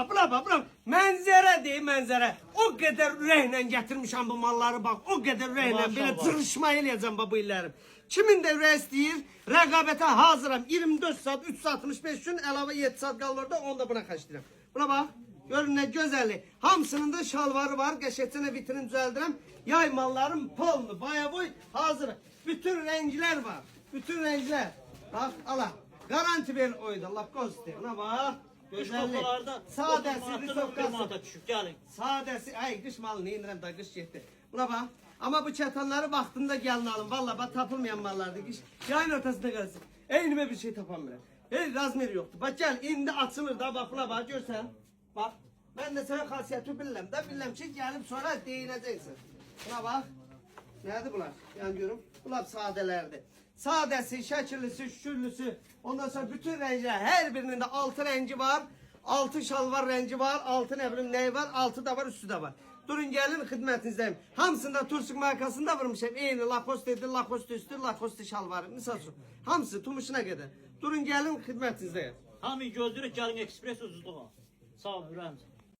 bura. Mənzərə deyil, mənzərə. O qədər ürəklə gətirmişəm bu malları, bax. O qədər ürəklə belə cırışma eləyəcəm bu illərim. Kimin də ürək istəyir, rəqabətə hazıram. 24 saat, 365 gün, əlavə 7 saat qalır orada, onu da buna xərcləyirəm. Buna bax, görün nə gözəllik. Hamısının da şalvarı var, qəşəngcə vitrin düzəldirəm. Yay mallarım polnu, bayavoy hazır. Bütün rənglər var, bütün rənglər. Bax, ala, garanti ver oyda, lakosti. Buna bax. Gözəllik. Sadəsi, risovkası. Sadəsi, ay qış malı neyinirəm da qış getdi. Buna bax. Amma bu çətanları vaxtında gəlin alın. Valla bax tapılmayan mallardır. Yayın ortasında qalsın. Eynimə bir şey tapamıram. Razmeri yoxdur. Bax gəl, indi açılır da bax buna bax görsən. Bax. Mən də sənə xasiyyəti bilirəm də. Bilirəm ki gəlib sonra deyinəcəksin. Buna bax. Nədir bunlar? Yəni görüm. Bunlar sadələrdir. Sadəsi, şəkillisi, şükürlüsü. Ondan sonra bütün rənglər. Hər birinin də 6 rəngi var. 6 şalvar rəngi var. 6 nə bilim nəyi var. 6 da var, üstü də var. Durun gəlin xidmətinizdəyim. Hamısında Tursuk markasında vurmuşam. Eyni Lacoste'dir, Lacoste üstü, Lacoste şalvarı. Misal üçün. Hamısı tumuşuna qədər. Durun gəlin xidmətinizdəyim. Hamı gözləyir gəlin ekspres ucuzluğa. Sağ olun, ürəyimiz.